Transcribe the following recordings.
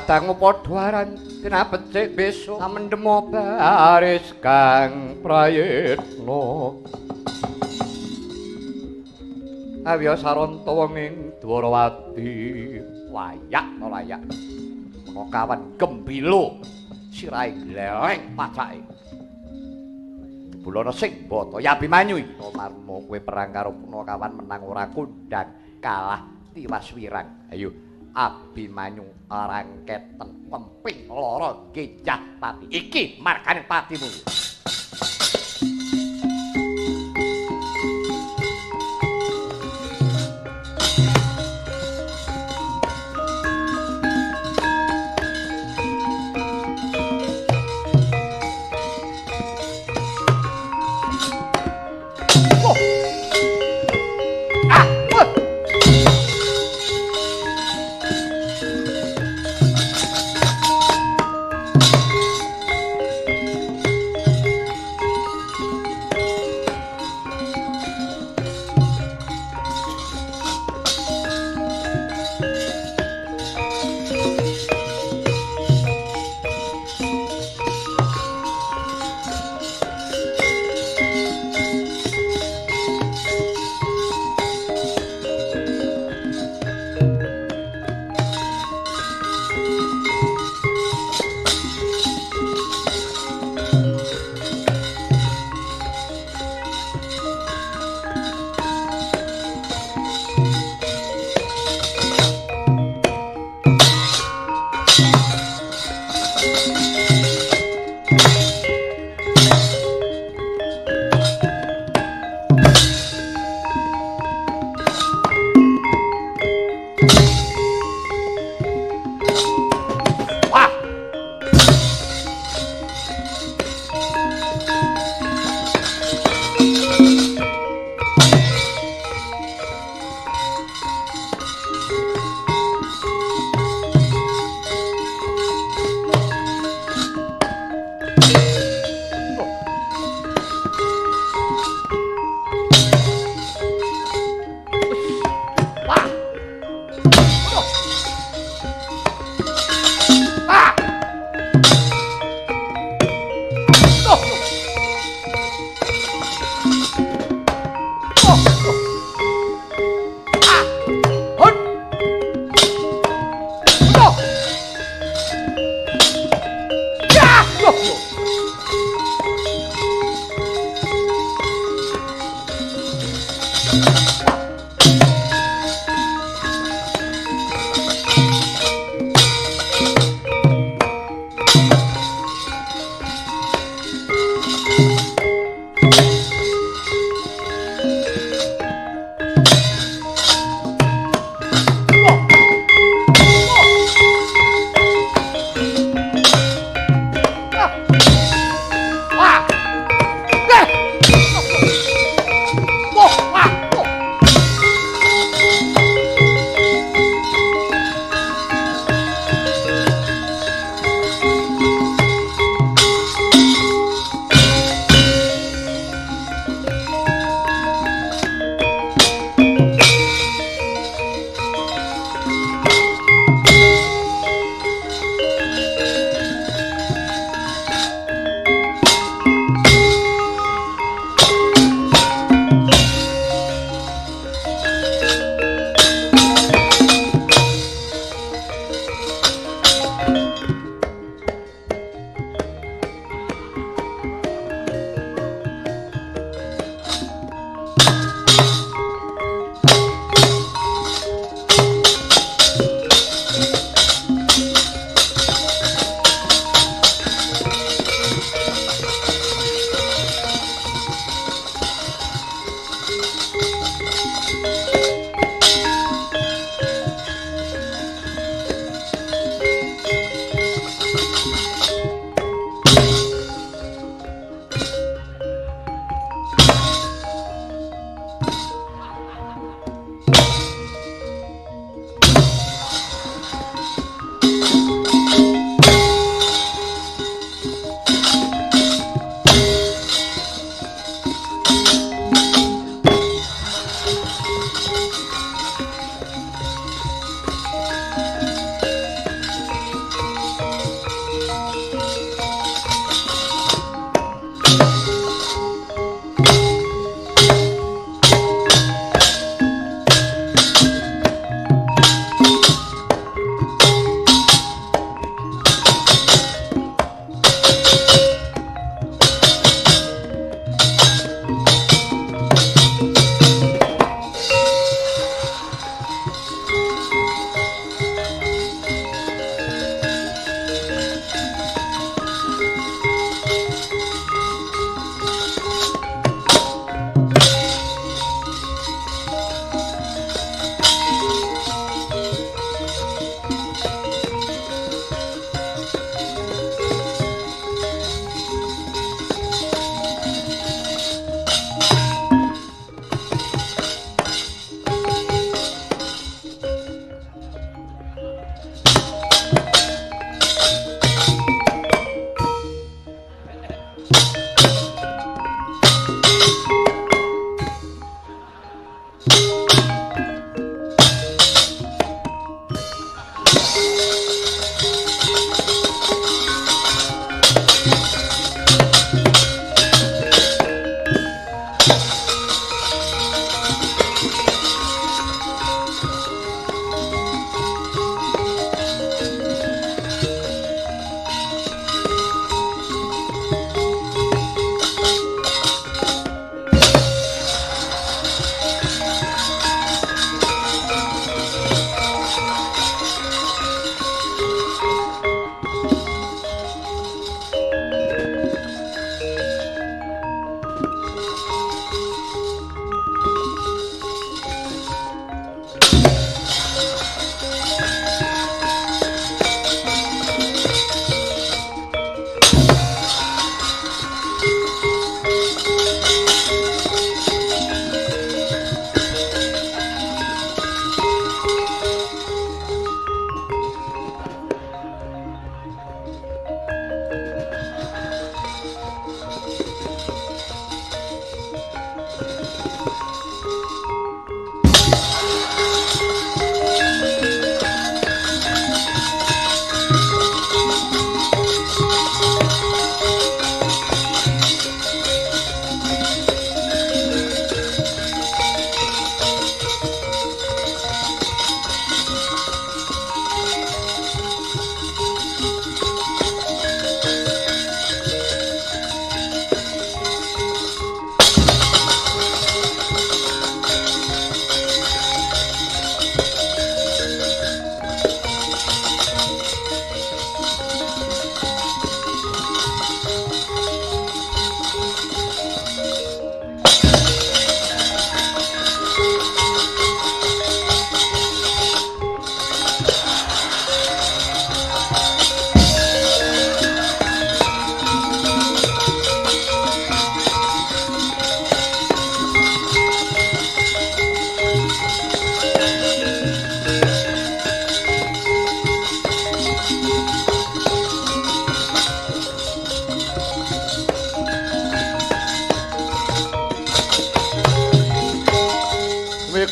padang padha aran dinapecik besok samendemo baris kang prayitna awiya saranta wenging Dwarawati layak to layak menawa kawan gembilo sirahe gleleng pacake bulana sing bata ya Abimanyu to marmo kowe perang karo Punakawan menang ora kondang kalah tiwas wirang ayo Abimanyu rangketen pemping lara genjah pati iki markane patimu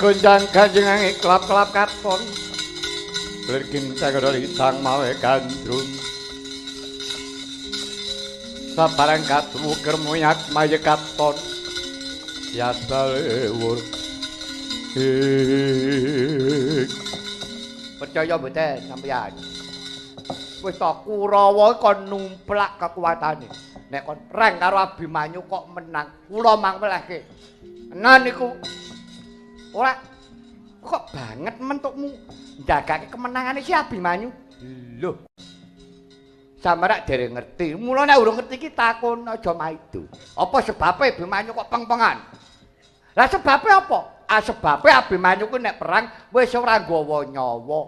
gunjang kanjeng kelap-kelap katon berkin cakadori sang mawe gandrung sabarang katru kermuyak maya katon biasa lewur percaya mboten sampeyan wis ta Kurawa kon numplak kekuatane nek kon perang karo Abimanyu kok menang kula mangwelehke tenan niku ora kok banget mentukmu njagake kemenangane si Abimanyu lho sampeyan dereng ngerti mula nek urung ngerti iki takon aja maido apa sebabe Abimanyu kok peng-pengan lah sebabe apa sebabe Abimanyu ku nek perang wis ora nggawa nyawa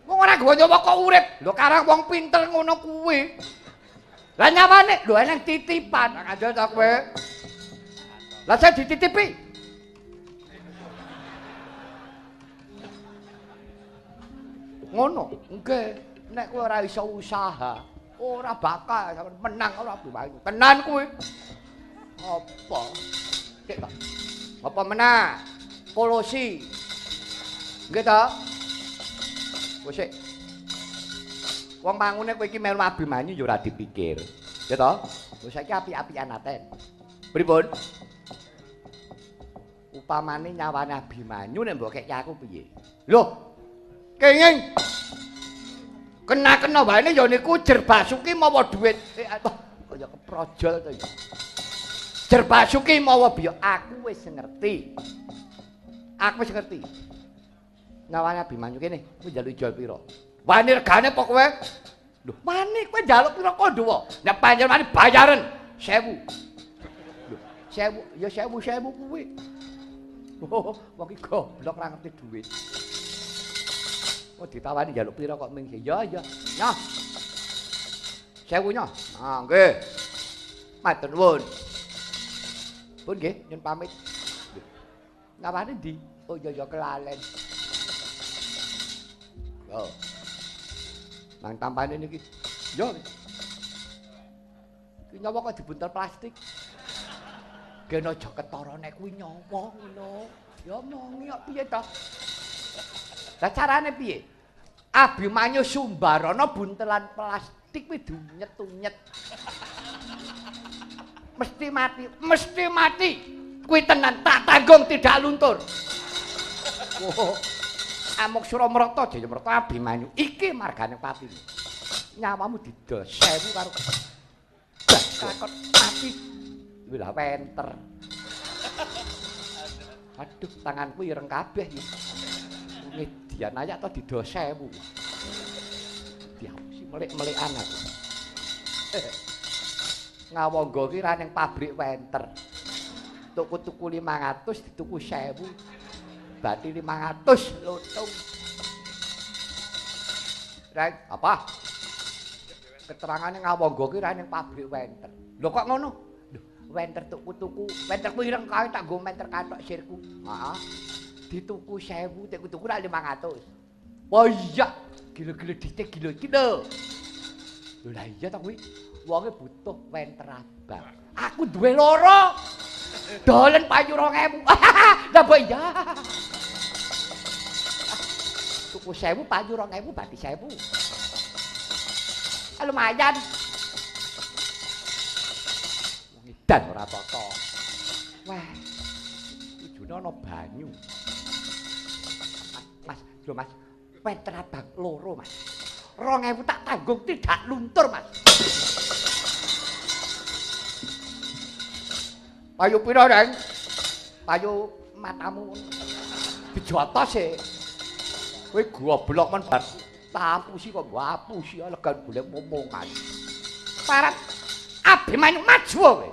wong ora nggawa nyawa kok urip lho karang wong pinter ngono kuwi lah nyawane lho eneng titipan aja ta kowe lah saya dititipi ngono nggih nek kowe ora iso usaha ora bakal menang ora Abimanyu tenan kuwi apa Dik ta apa menah Kolosi nggih ta wis wong mangune kowe iki melu Abimanyu ya ora dipikir ya ta wis saiki apik-apikan aten pripun upamane nyawane Abimanyu nek mbok kek aku piye lho kenging kena wae ya niku Jer Basuki mawa dhuwit kaya keprojol to ya Jer Basuki mawa biya aku wis ngerti nyawane Abimanyu kene kowe njaluk jual pira wani regane apa kowe lho wani kowe njaluk pira Kandhawa nek panjenengan bayaran 1000 lho 1000 ya 1000 kuwi wong iki goblok ora ngerti dhuwit ditawani njaluk pira kok ming ya nyoh 1000 nyoh nggih matur nuwun pun nggih nyun pamit nawane ndi oh ya kelalen yo nang tampane niki yo iki nyawa kok dibuntel plastik gen aja ketarane kuwi nyawa ngono ya mongi kok piye to lah carane piye Abimanyu Sumbarana buntelan plastik kuwi dunyet-unyet mesti mati kuwi tenan tak tanggung tidak luntur amuk Suramarta Jayamarta Abimanyu iki margane pati nyawamu didol 1000 karo kakot mati kuwi lah wenter aduh tanganku ireng kabeh iki ngedian ayak to didol 1000 diapusi melik-melikan aku ngawangga ki ra ning pabrik wenter tuku 500 dituku 1000 berarti 500 lutung rek apa keterangane ngawangga ki ra ning pabrik wenter lho kok ngono lho wenter tuku wenter ku ireng kae tak nggo menter kathok sirku heeh dituku 1000 tuku ra 500 oh iya gila-gila ditik gila iki lho lho lah iya ta kuwi wonge butuh wenter abang aku duwe loro dolen payu 2000 lah mbok iya tuku 1000 payu 2000 berarti 1000 lumayan dan ora apa-apa wah ujune ana banyu mas lho mas wenter abang loro mas 2000 tak tanggung tidak luntur mas payu pira Reng payu matamu dijotos e kowe goblok men bar tapusi kok mbok apusi legan golek momongan parat Abimanyu maju kowe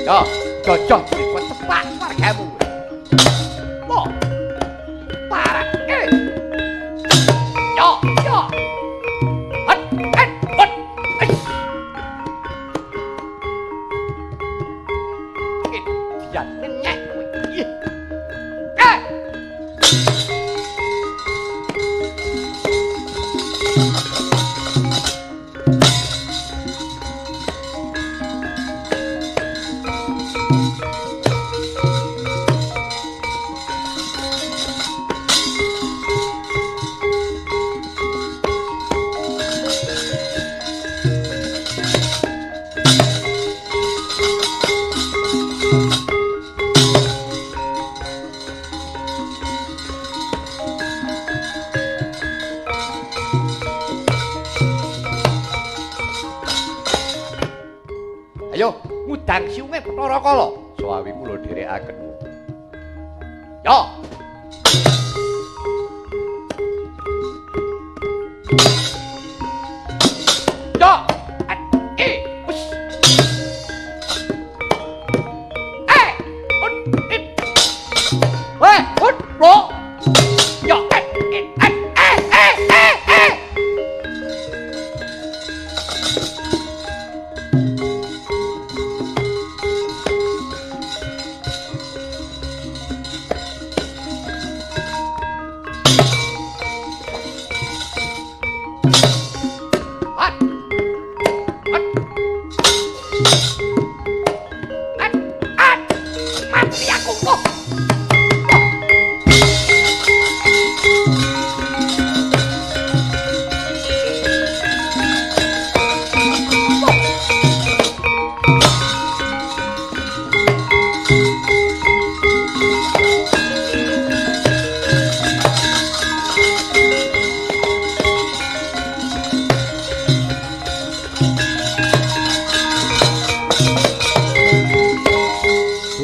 Yo, jojong kuwi tepak wargamu. Mo. Parah. Yo, yo. Hot, hot, hot. Ya, nenek kuwi. Ayo, ngudang siunge Bathara Kala. Sawi kula dherekaken. Yo. Yo. Wes. Weh, bro. Yo, mati aku kok.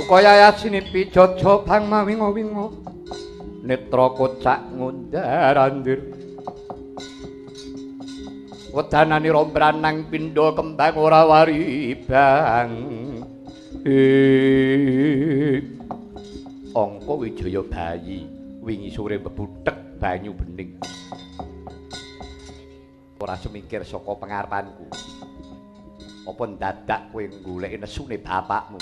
Kaya yasinipi jojo bang mawingo-wingo netra kocak ngundarandir wedanani rombranang pindha kembang ora wari bang angka wijaya bayi wingi sore bebuthek banyu bening ora semingkir saka pengarepanku apa dadak kowe golek nesune bapakmu.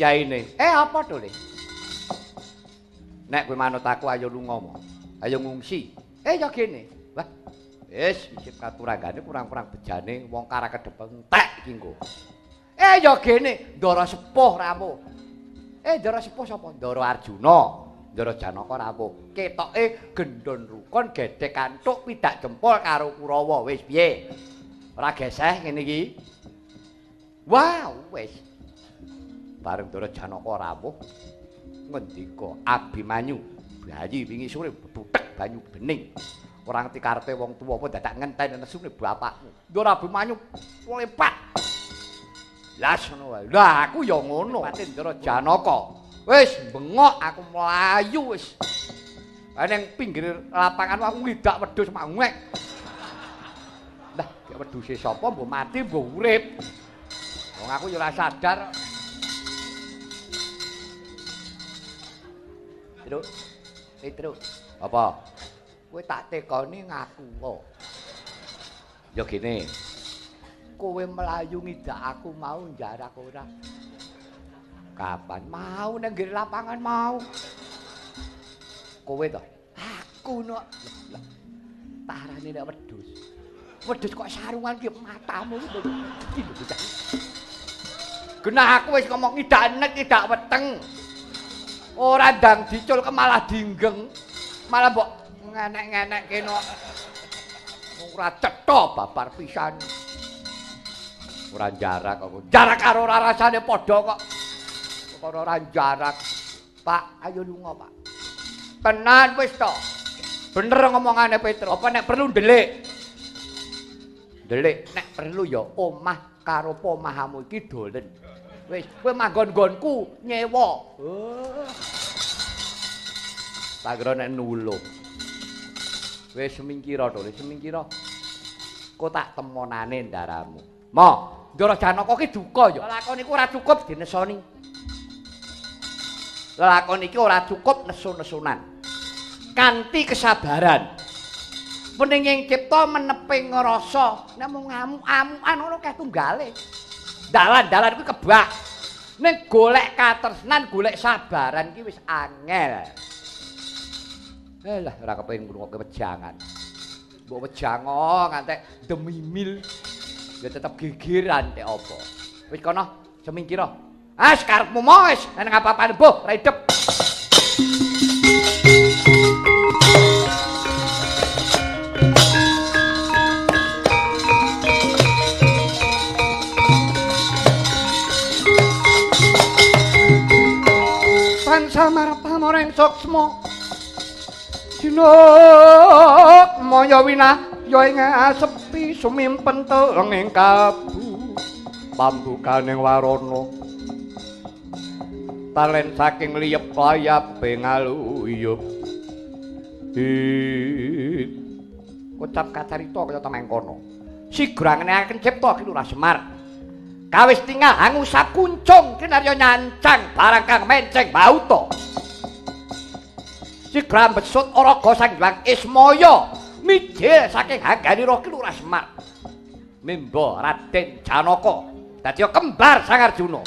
Yaine. Apa to, Le? Nek kowe manut aku ayo lunga mo. Ayo ngungsi. Ya kene. Wah. Wis isip katuranggane kurang-kurang bejane wong kara kedep entek iki nggo. Ya kene Ndara Sepuh rampung. Ndara Sepuh sapa? Ndara Arjuna. Ndara Janaka rampung. Ketoke gendon rukun gedhe kanthuk pidak jempol karo Kurawa. Wis piye? Ora geseh ngene iki. Wow, wis. Bareng Ndara Janaka rawuh ngendika Abimanyu bayi wingi sore bebuthek banyu bening ora ngerti karepe wong tuwa apa dadak ngenteni nesune bapakmu Ndara Abimanyu lepat las ngono wae lah aku ya ngono pati Ndara Janaka Wis bengok aku mlayu wis. Lah ning pinggir lapangan aku ngidak wedhus mak ngek. Lah, gek wedhuse sapa mbok mati mbok urip. Wong aku ya ora sadar. Terus, terus. Apa? Kowe tak tekoni ngaku kok. Ya gini. Kowe melayu ngidak aku mau jarak ora. Kapan mau nang nggih lapangan mau. Kowe to. Aku no. Tarane nek wedhus. Wedhus kok sarungan ki matamu iki lho bocah. Genah aku wis ngomong ngidak nek tidak weteng. Ora ndang dicul ke malah dinggeng. Malah mbok ngenek-ngenek kene. Ora cetha babar pisan. Ora jarak kok. Jarak karo ora rasane padha kok. Kok ora jarak. Pak, ayo lunga, Pak. Tenan wis to. Bener ngomongane Petro. Apa nek perlu ndelik? Ndelik nek perlu ya omah karo pomahamu iki dolen. Wis kowe manggon-nggonku nyewa. Tak kira nek nulung. Wis semingkira to, semingkira. Kok tak temonane ndaramu. Mo, Ndara Janaka ki duka ya. Lakon iku ora cukup dinesoni. Lakon iki ora cukup nesu-nesunan. Kanthi kesabaran. Peninging cipta meneping rasa nek mung ngamuk-amukan ngono keh tunggale. Dalan-dalan kuwi kebak. Ning golek katresnan, golek sabaran ki wis angel. Lah ora kepengin ngrungokke wejangan. Mbok wejango ngantek demimil. Ya tetep gegeran tek apa. Wis kono semingkira. Ah, karepmu mau wis nang apa-apane mbuh ra idep. Samarta marang suksma dina maya winah ya ing sepi sumimpen ing kabu pambukaning warana talen saking liyep layap bengaluyup ucap kacarita kaya temengkono sigrangneaken cipta ki Lurah Semar kawis tinggal angusap kuncung kinarya nyancang barang kang menceng bauta si gram besut oraga sang Hyang Ismaya mijil saking hangganira ki Lurah Semar mimba Raden Janaka dadi kembar Sang Arjuna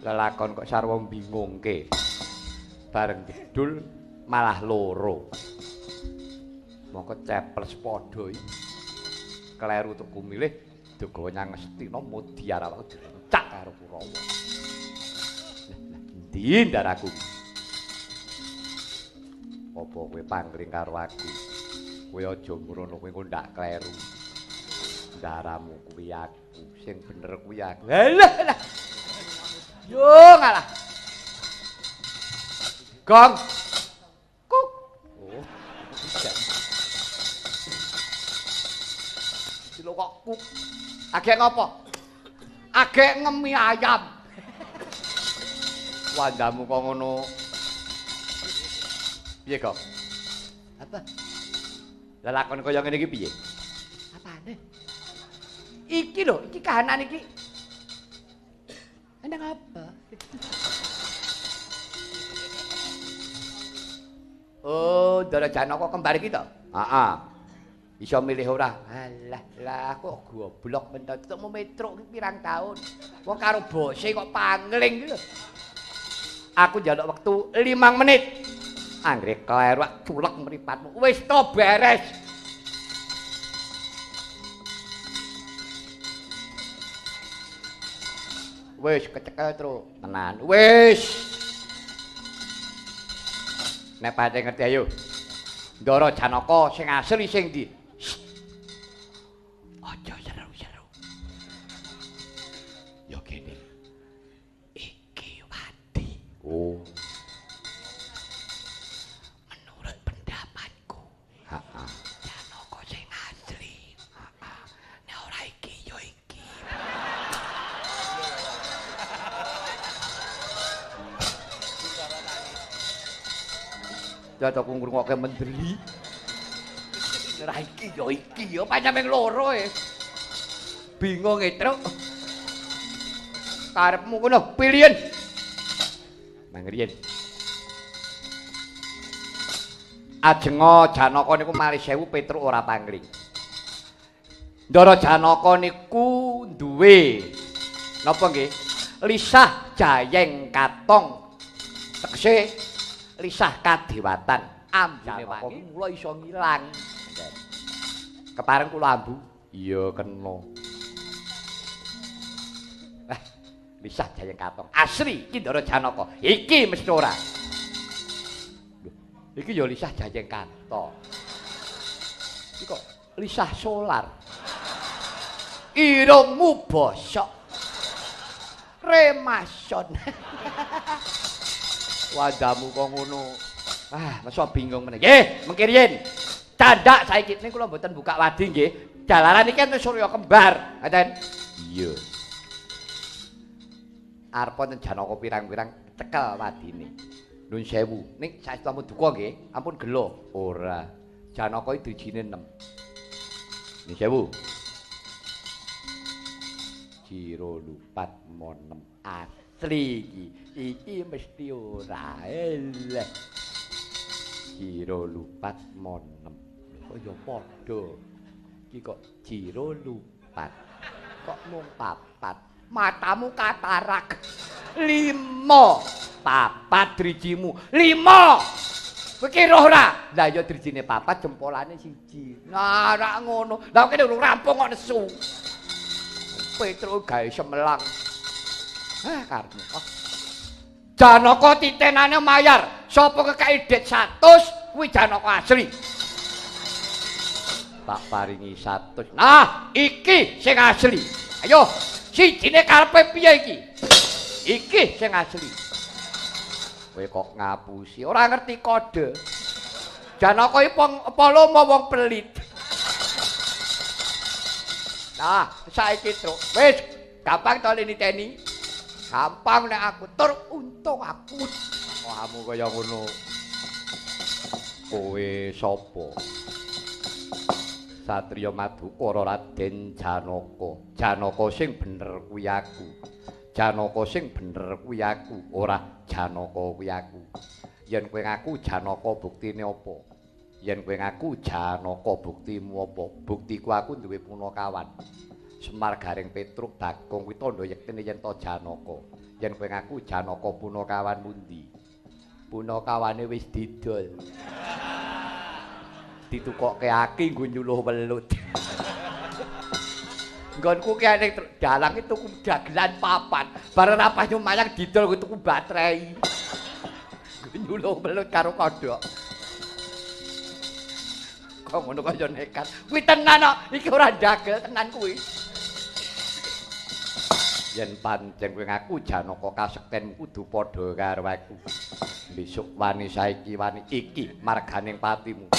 lelakon kok sarwa bingungke bareng jedul malah loro mongko ceples padha iki kleru tuku milih Dogawa Nyangestina Mudiyara wae direncak karo Kurawa ndi ndaraku apa kowe pangling karo aku kowe aja mrono kowe ndak kleru ndaramu kuwi aku sing bener kuwi aku lah yo ngalah. Gong. Kuk. Oh. Silo kok kuk. Agek ngopo? Agek ngemi ayam. Wandamu kok ngono. Piye kok? Apa? Lelakon kaya ngene iki piye? Apane? Iki lho, iki kahanan iki. Endang apa? Oh, Ndara Janaka kembar iki to? Heeh. Iso milih ora? Alah, lah kok goblok men tetep metruk iki pirang taun. Wong karo bose kok pangling iki lho. Aku njaluk wektu 5 menit. Anggere kleru culek mripatmu. Wis to beres. Wis kecekel tru. Tenan. Wis. Nek pancen ngerti ayo. Ndara Janaka sing asli sing ndi? Aja seru-seru. Yo kene. Iki wadi. Oh. Menurut pendapatku. Heeh. Janaka sing asli. Heeh. Nek ora iki yo iki. Jatuh aku ngrungokke menteri. Ora iki ya iki ya pancen loro e. Bingung e, Truk. Karepmu ngono, pilihan. Mangriyen. Ajenga Janaka niku malih sewu Petruk ora pangling. Ndara Janaka niku duwe napa nggih? Lisah Jayeng Katong. Tegese lisah kadewatan ambine wangi mula iso ngilang. Kepareng kula ambu. Iya kena. Lisah Jayeng Katong. Asli iki Ndara Janaka. Iki mesti ora. Iki ya lisah Jayeng Katong. Iki kok lisah solar. Irungmu bosok. Remason. Wadamu kok ngono. Masa bingung meneh. Nggih, mengki riyen. Candak saiki niku kula mboten buka wadi nggih. Dalaran iki kan Surya kembar, ngoten. Iya. Arep wonten Janaka pirang-pirang cekel wadine. Nuwun sewu. Ning saestu ampun duka nggih, ampun gelo. Ora. Janaka iki drijine 6. Nuwun sewu. Jiro lupat monem asli iki. Iki mesti ora eleh. Jiro lupat monem. Kok ya padha. Iki kok jiro lupat. Kok mung 4. Matamu katarak. 5. 4 drijimu. 5. Kowe kira ora? Lah ya drijine 4 jempolane 1. Nah, ora ngono. Lah kene urung rampung kok nesu. Petruk gawe semelang. Karepmu. Janaka titenane mayar. Sapa kekeki det 100 kuwi Janaka asli. Tak paringi 100. Nah, iki sing asli. Ayo, sijine karepe piye iki? Iki sing asli. Kowe kok ngapusi, ora ngerti kode. Janaka iki apa lomo wong pelit. Nah, saiki Truk. Wis, gampang to niteni. Gampang nek aku tur untung aku. Kamu kaya ngono. Kowe sapa? Satriya Madukara Raden Janaka. Janaka sing bener kuwi aku. Janaka sing bener kuwi aku, ora Janaka kuwi aku. Yen kowe ngaku Janaka buktine apa? Yen kowe ngaku Janaka buktimu apa? Buktiku aku duwe punakawan. Semar Garing Petruk Bagong kuwi tandha yektine yen to Janaka. Yen kowe ngaku Janaka punakawan mundi? Punakawane wis didol. Ditukokke aki nggo nyuluh welut. Nggonku ki ning dalang itu tuku dagelan papan. Bareng rapah nyumayang didol tuku baterai. Nyuluh welut karo kodhok. Kok ngono kaya nekat. Kuwi tenan kok, iki ora dagel tenan kuwi. Yen pancen kowe ngaku Janaka kasektenmu kudu padha karo aku. Besok wani saiki wani iki marganing patimu.